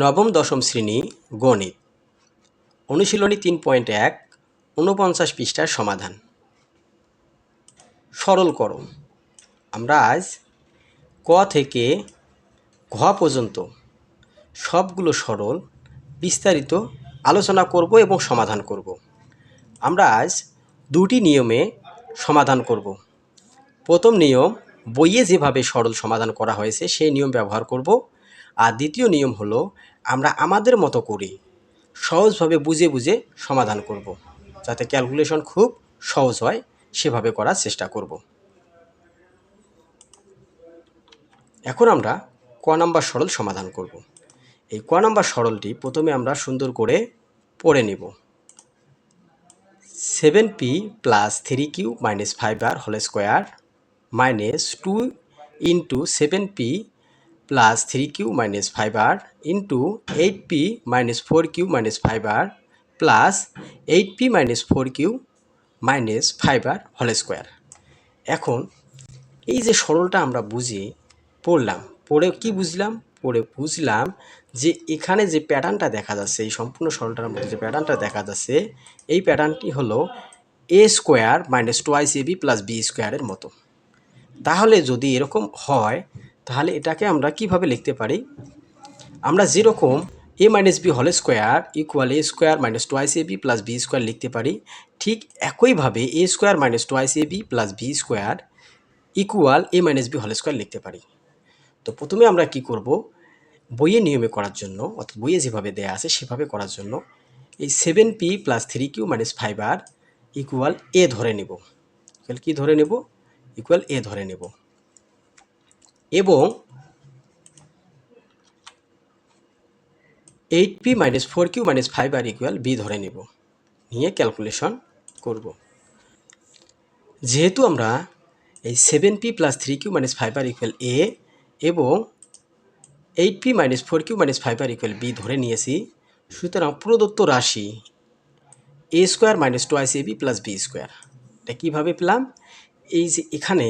নবম দশম শ্রেণী গণিত অনুশীলনী 3.1 49 পৃষ্ঠার সমাধান। সরল করো। আমরা আজ ক থেকে ঘ পর্যন্ত সবগুলো সরল বিস্তারিত আলোচনা করব এবং সমাধান করব। আমরা আজ দুটি নিয়মে সমাধান করব। প্রথম নিয়ম, বইয়ে যেভাবে সরল সমাধান করা হয়েছে সেই নিয়ম ব্যবহার করব। আর দ্বিতীয় নিয়ম হলো আমরা আমাদের মতো করে সহজভাবে বুঝে বুঝে সমাধান করব, যাতে ক্যালকুলেশন খুব সহজ হয় সেভাবে করার চেষ্টা করব। এখন আমরা ক নাম্বার সরল সমাধান করব। এই ক নাম্বার সরলটি প্রথমে আমরা সুন্দর করে পড়ে নেব। 7p + 3q - 5r whole square minus 2 into 7p + 3q - 5r into 8p - 4q - 5r plus 8p - 4q - 5r whole square. এখন এই যে সরলটা আমরা বুঝে পড়লাম, পড়ে কি বুঝলাম? পড়ে বুঝলাম যে এখানে যে প্যাটার্নটা দেখা যাচ্ছে, এই সম্পূর্ণ সরলটার মধ্যে যে প্যাটার্নটা দেখা যাচ্ছে, এই প্যাটার্নটি হলো a square minus 2ab plus b স্কোয়ারের মতো। তাহলে যদি এরকম হয় তাহলে এটাকে আমরা কিভাবে লিখতে পারি? আমরা যেরকম a minus B whole square equal a square minus 2ab plus b square লিখতে পারি, ঠিক একইভাবে a square minus 2ab plus b square equal a minus B whole square লিখতে পারি। তো প্রথমে আমরা কি করব, বইয়ে নিয়মে করার জন্য অর্থাৎ বইয়ে যেভাবে দেয়া আছে সেভাবে করার জন্য এই 7p + 3q - 5r equal a ধরে নেব। কি ধরে নেব? ইকুয়াল a ধরে নেব এবং 8p - 4q - 5r equal b ধরে নেব, নিয়ে ক্যালকুলেশন করব। যেহেতু আমরা এই 7p + 3q - 5r equal a এবং 8p - 4q - 5r equal b ধরে নিয়েছি, সুতরাং প্রদত্ত রাশি a square minus 2ab plus b square এটা কীভাবে পেলাম? এই যে এখানে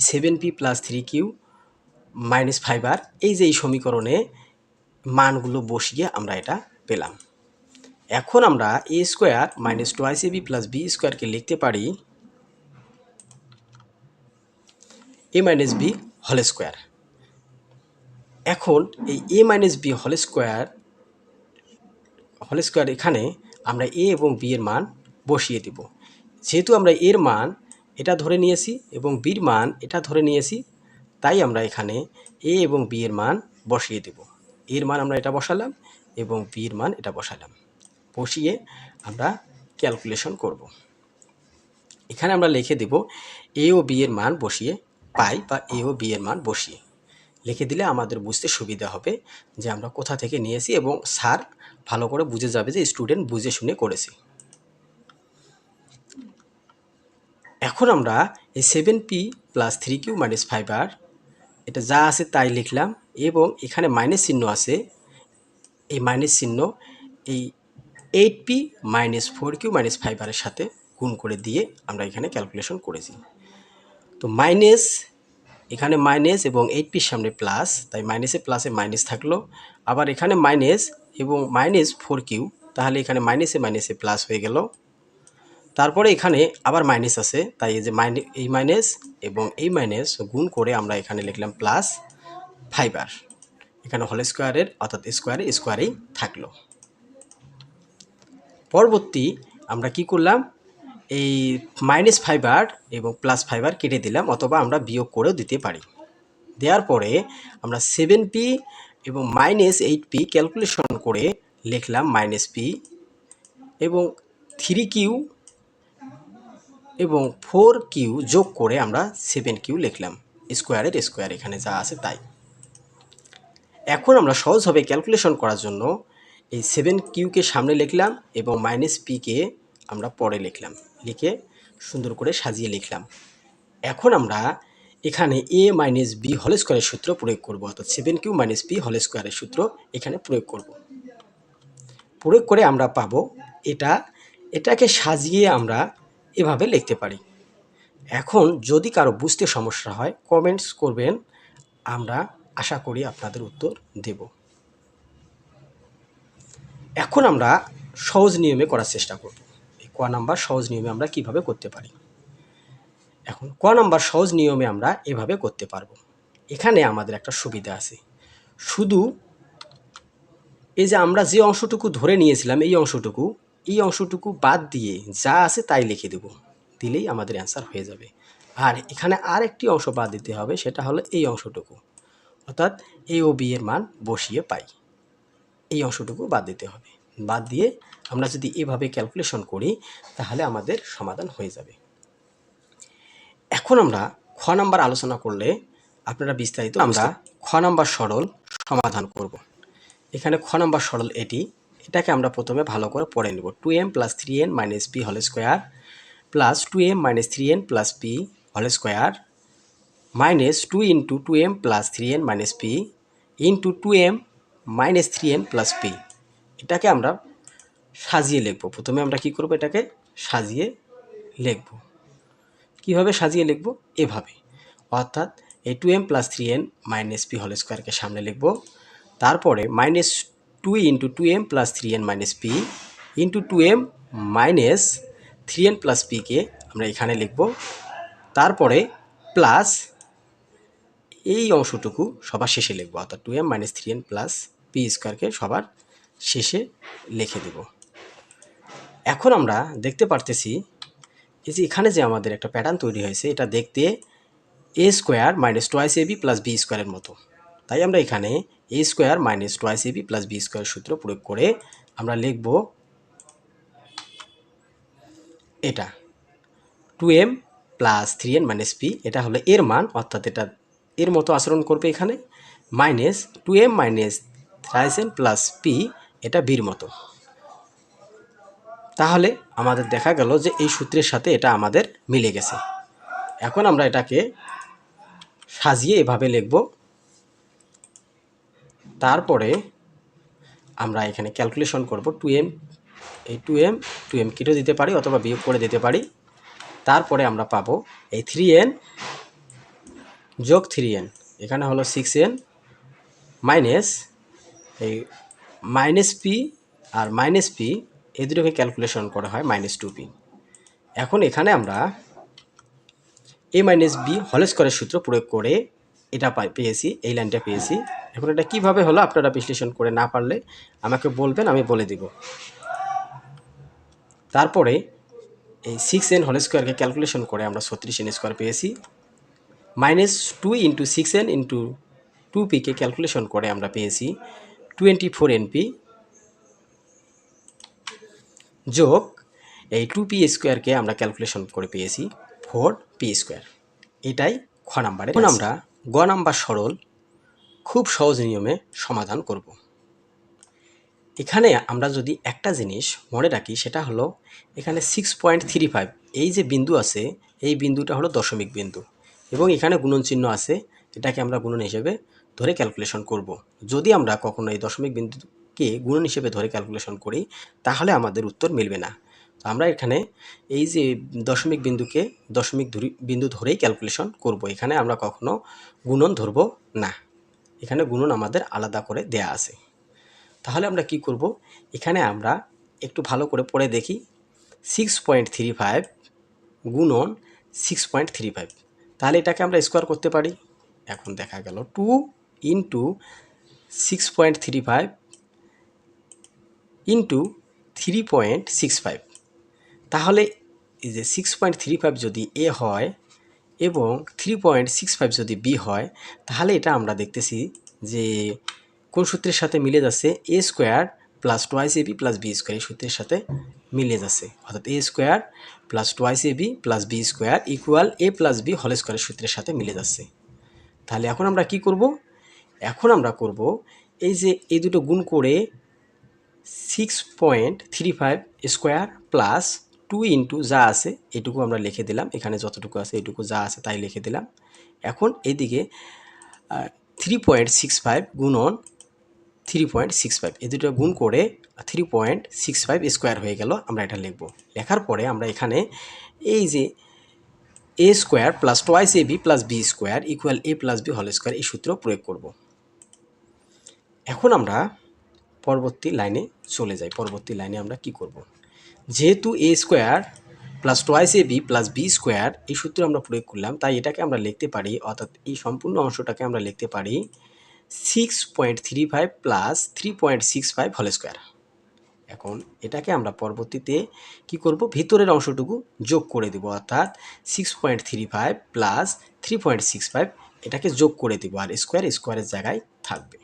7p + 3q - 5r, এই যে এই সমীকরণে মানগুলো বসিয়ে আমরা এটা পেলাম। এখন আমরা a square minus 2ab plus b স্কোয়ারকে লিখতে পারি a minus b whole square. এখন এই a minus b whole square এখানে আমরা a এবং b এর মান বসিয়ে দেব। যেহেতু আমরা এর মান এটা ধরে নিয়েছি এবং বির মান এটা ধরে নিয়েছি, তাই আমরা এখানে a এবং b এর মান বসিয়ে দেব। এর মান আমরা এটা বসালাম এবং বির মান এটা বসালাম, বসিয়ে আমরা ক্যালকুলেশন করব। এখানে আমরা লিখে দেব a ও b এর মান বসিয়ে পাই, বা a ও b এর মান বসিয়ে লিখে দিলে আমাদের বুঝতে সুবিধা হবে যে আমরা কোথা থেকে নিয়েছি, এবং স্যার ভালো করে বুঝে যাবে যে স্টুডেন্ট বুঝে শুনে করেছে। এখন আমরা এই 7p + 3q - 5r এটা যা আছে তাই লিখলাম, এবং এখানে মাইনাস চিহ্ন আছে, এই মাইনাস চিহ্ন এই 8p - 4q - 5r এর সাথে গুণ করে দিয়ে আমরা এখানে ক্যালকুলেশন করেছি। তো মাইনাস, এখানে মাইনাস এবং 8pর সামনে প্লাস, তাই মাইনাসে প্লাসে মাইনাস থাকলো, আবার এখানে মাইনাস এবং মাইনাস 4q, তাহলে এখানে মাইনাসে মাইনাসে প্লাস হয়ে গেল। তারপরে এখানে আবার মাইনাস আছে, তাই এই যে এই মাইনাস এবং এই মাইনাস গুণ করে আমরা এখানে লিখলাম প্লাস 5r, এখানে হোল স্কোয়ারের অর্থাৎ স্কোয়ারেই থাকলো। পরবর্তী আমরা কি করলাম, এই মাইনাস 5r এবং প্লাস 5r কেটে দিলাম, অথবা আমরা বিয়োগ করেও দিতে পারি। দেওয়ার পরে আমরা 7p এবং মাইনাস 8p ক্যালকুলেশন করে লিখলাম মাইনাস p, এবং 3q এবং 4q যোগ করে আমরা 7q লিখলাম, স্কোয়ার এখানে যা আছে তাই। এখন আমরা সহজভাবে ক্যালকুলেশন করার জন্য এই 7qকে সামনে লিখলাম এবং মাইনাস pকে আমরা পরে লিখলাম, লিখে সুন্দর করে সাজিয়ে লিখলাম। এখন আমরা এখানে a মাইনাস b হোল স্কোয়ারের সূত্র প্রয়োগ করব, অর্থাৎ 7q - p হোল স্কোয়ারের সূত্র এখানে প্রয়োগ করব। প্রয়োগ করে আমরা পাবো এটাকে সাজিয়ে আমরা এভাবে লিখতে পারি। এখন যদি কারো বুঝতে সমস্যা হয় কমেন্টস করবেন, আমরা আশা করি আপনাদের উত্তর দেব। এখন আমরা সহজ নিয়মে করার চেষ্টা করব। এই ক নাম্বার সহজ নিয়মে আমরা কিভাবে করতে পারি। এখন ক নাম্বার সহজ নিয়মে আমরা এভাবে করতে পারবো। এখানে আমাদের একটা সুবিধা আছে, শুধু এই যে আমরা যে অংশটুকু ধরে নিয়েছিলাম এই অংশটুকু বাদ দিয়ে যা আছে তাই লিখে দেব, দিলেই আমাদের অ্যান্সার হয়ে যাবে। আর এখানে আর একটি অংশ বাদ দিতে হবে, সেটা হলো এই অংশটুকু, অর্থাৎ এ ও বি এর মান বসিয়ে পাই, এই অংশটুকু বাদ দিতে হবে। বাদ দিয়ে আমরা যদি এভাবে ক্যালকুলেশন করি তাহলে আমাদের সমাধান হয়ে যাবে। এখন আমরা খ নাম্বার আলোচনা করলে আপনারা বিস্তারিত আমরা খ নাম্বার সরল সমাধান করব। এখানে খ নাম্বার সরল এটাকে আমরা প্রথমে ভালো করে পড়ে নেব। 2m plus 3n minus P whole square plus 2m minus 3n plus P whole square minus 2 into 2m plus 3n minus P into 2m minus 3n plus P. এটাকে আমরা সাজিয়ে লিখব। প্রথমে আমরা কি করব, এটাকে সাজিয়ে লিখব। কীভাবে সাজিয়ে লিখব? এভাবে, অর্থাৎ এই 2m plus 3n minus P whole স্কোয়ারকে সামনে লিখব, তারপরে minus 2 into 2m plus 3n minus P into 2m minus 3n plus পিকে আমরা এখানে লিখব, তারপরে প্লাস এই অংশটুকু সবার শেষে লিখব, অর্থাৎ 2m minus 3n plus P স্কোয়ারকে সবার শেষে লিখে দেব। এখন আমরা দেখতে পারতেছি এই যে এখানে যে আমাদের একটা প্যাটার্ন তৈরি হয়েছে, এটা দেখতে A square minus twice AB plus B স্কোয়ারের মতো। তাই আমরা এখানে A square minus twice AB plus B square সূত্র প্রয়োগ করে আমরা লিখব এটা 2m plus 3n minus P, এটা হলো এর মান, অর্থাৎ এটা এর মতো আচরণ করবে এখানে, minus 2m minus 3n plus P, এটা বির মতো। তাহলে আমাদের দেখা গেল যে এই সূত্রের সাথে এটা আমাদের মিলে গেছে। এখন আমরা এটাকে সাজিয়ে এভাবে লিখব। তারপরে আমরা এখানে ক্যালকুলেশন করব 2m, এই 2m কেটে দিতে পারি অথবা বিয়োগ করে দিতে পারি। তারপরে আমরা পাবো এই 3n যোগ 3n, এখানে হলো 6n মাইনাস এই minus P R minus P, এই দুটোকে ক্যালকুলেশন করা হয় মাইনাস 2p। এখন এখানে আমরা এ মাইনাস বি হোল স্কোয়ারের সূত্র প্রয়োগ করে এটা পেয়েছি, এই লাইনটা পেয়েছি। এখন এটা কিভাবে হলো আপনারা বিশ্লেষণ করে না পারলে আমাকে বলবেন, আমি বলে দিব। তারপরে এই 6n হোল স্কোয়ারকে ক্যালকুলেশন করে আমরা 36n স্কোয়ার পেয়েছি, মাইনাস 2 ইন্টু 6n ইন্টু 2pকে ক্যালকুলেশন করে আমরা পেয়েছি 24np যোগ এই 2p স্কোয়ারকে আমরা ক্যালকুলেশন করে পেয়েছি 4p স্কোয়ার। এটাই খ নাম্বারে। এখন আমরা গ নাম্বার সরল খুব সহজ নিয়মে সমাধান করব। এখানে আমরা যদি একটা জিনিস মনে রাখি, সেটা হলো এখানে 6.35 এই যে বিন্দু আছে, এই বিন্দুটা হলো দশমিক বিন্দু এবং এখানে গুণন চিহ্ন আছে, এটাকে আমরা গুণন হিসেবে ধরে ক্যালকুলেশন করব। যদি আমরা কখনো এই দশমিক বিন্দুকে গুণন হিসেবে ধরে ক্যালকুলেশন করি তাহলে আমাদের উত্তর মিলবে না। তো আমরা এখানে এই যে দশমিক বিন্দু ধরেই ক্যালকুলেশন করব। এখানে আমরা কখনো গুণন ধরব না, এখানে গুণন আমাদের আলাদা করে দেয়া আছে। তাহলে আমরা কি করব, এখানে আমরা একটু ভালো করে পড়ে দেখি। 6.35 গুণন 6.35, তাহলে এটাকে আমরা স্কোয়ার করতে পারি। এখন দেখা গেল 2 ইন্টু 6.35 ইন্টু 3.65, তাহলে এই যে 6.35 যদি এ হয় এবং 3.65 যদি বি হয়, তাহলে এটা আমরা দেখতেছি যে কোন সূত্রের সাথে মিলে যাচ্ছে, A square plus twice AB plus B square, এই সূত্রের সাথে মিলে যাচ্ছে, অর্থাৎ A square plus twice AB plus B square equal A plus B whole স্কোয়ারের সূত্রের সাথে মিলে যাচ্ছে। তাহলে এখন আমরা কি করব, এখন আমরা করব এই যে এই দুটো গুণ করে 6.35 স্কোয়ার প্লাস 2 ইন্টু যা আছে এটুকু আমরা লিখে দিলাম, এখানে যতটুকু আছে এটুকু যা আছে তাই লিখে দিলাম। এখন এইদিকে 3.65 গুণন 3.65, এই দুটো গুণ করে 3.65 স্কোয়ার হয়ে গেল। আমরা এটা লিখব। লেখার পরে আমরা এখানে এই যে A square plus twice A B plus B square equal A plus B whole square এই সূত্র প্রয়োগ করব। এখন আমরা পরবর্তী লাইনে চলে যাই। পরবর্তী লাইনে আমরা কি করব, যেহেতু এ square plus twice A B plus B square এই সূত্র আমরা প্রয়োগ করলাম, তাই এটাকে আমরা লিখতে পারি, অর্থাৎ এই সম্পূর্ণ অংশটাকে আমরা লিখতে পারি 6.35 প্লাস 3.65 হোল স্কোয়ার। এখন এটাকে আমরা পরবর্তীতে কি করব, ভিতরের অংশটুকু যোগ করে দেব, অর্থাৎ 6.35 প্লাস 3.65 এটাকে যোগ করে দেব, আর স্কোয়ারের জায়গায় থাকবে।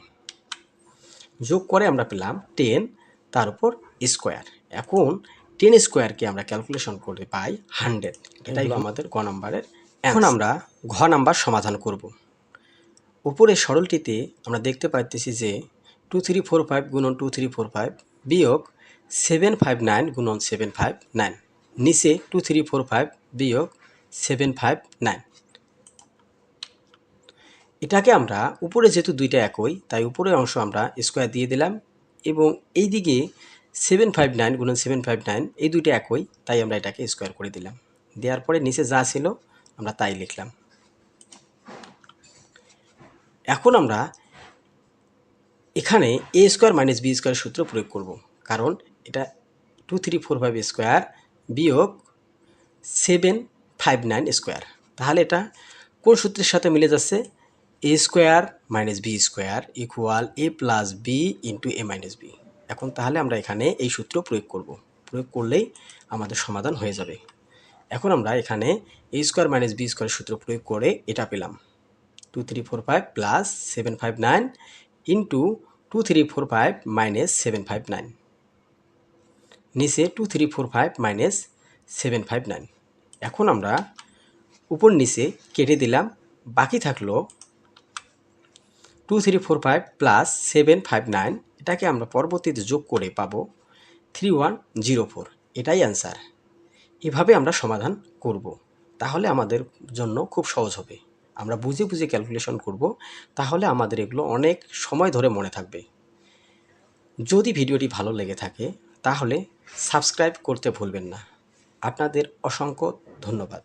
যোগ করে আমরা পেলাম 10, তার উপর স্কোয়ার। এখন 10 স্কোয়ারকে আমরা ক্যালকুলেশন করে পাই 100। এটাই হলো আমাদের গ নাম্বারের। এখন আমরা ঘ নাম্বার সমাধান করব। উপরে সরলটিতে আমরা দেখতে পাইতেছি যে 2345 গুণন 2345 বিয়োগ 759 গুণন 759, নিচে 2345 বিয়োগ 759। এটাকে আমরা উপরে যেহেতু দুইটা একই, তাই উপরের অংশ আমরা স্কোয়ার দিয়ে দিলাম, এবং এই দিকে 759 গুণন 759 এই দুইটা একই, তাই আমরা এটাকে স্কোয়ার করে দিলাম। দেওয়ার পরে নিচে যা ছিল আমরা তাই লিখলাম। এখন আমরা এখানে A square minus B square সূত্র প্রয়োগ করব, কারণ এটা 2345 স্কোয়ার বিয়োগ 759 স্কোয়ার। তাহলে এটা কোন সূত্রের সাথে মিলে যাচ্ছে, A square minus B square equal A plus B into A minus B. এখন তাহলে আমরা এখানে এই সূত্র প্রয়োগ করব, প্রয়োগ করলেই আমাদের সমাধান হয়ে যাবে। এখন আমরা এখানে A square minus B square সূত্র প্রয়োগ করে এটা পেলাম 2345 প্লাস 759 ইন্টু 2345 মাইনাস 759, নিচে 2345 মাইনাস 759। এখন আমরা উপর নিচে কেটে দিলাম, বাকি থাকলো 2345 প্লাস 759, এটাকে আমরা পরবর্তীতে যোগ করে পাবো 3104। এটাই অ্যান্সার। এভাবে আমরা সমাধান করব, তাহলে আমাদের জন্য খুব সহজ হবে। আমরা বুঝে বুঝে ক্যালকুলেশন করব, তাহলে আমাদের এগুলো অনেক সময় ধরে মনে থাকবে। যদি ভিডিওটি ভালো লেগে থাকে তাহলে সাবস্ক্রাইব করতে ভুলবেন না। আপনাদের অসংখ্য ধন্যবাদ।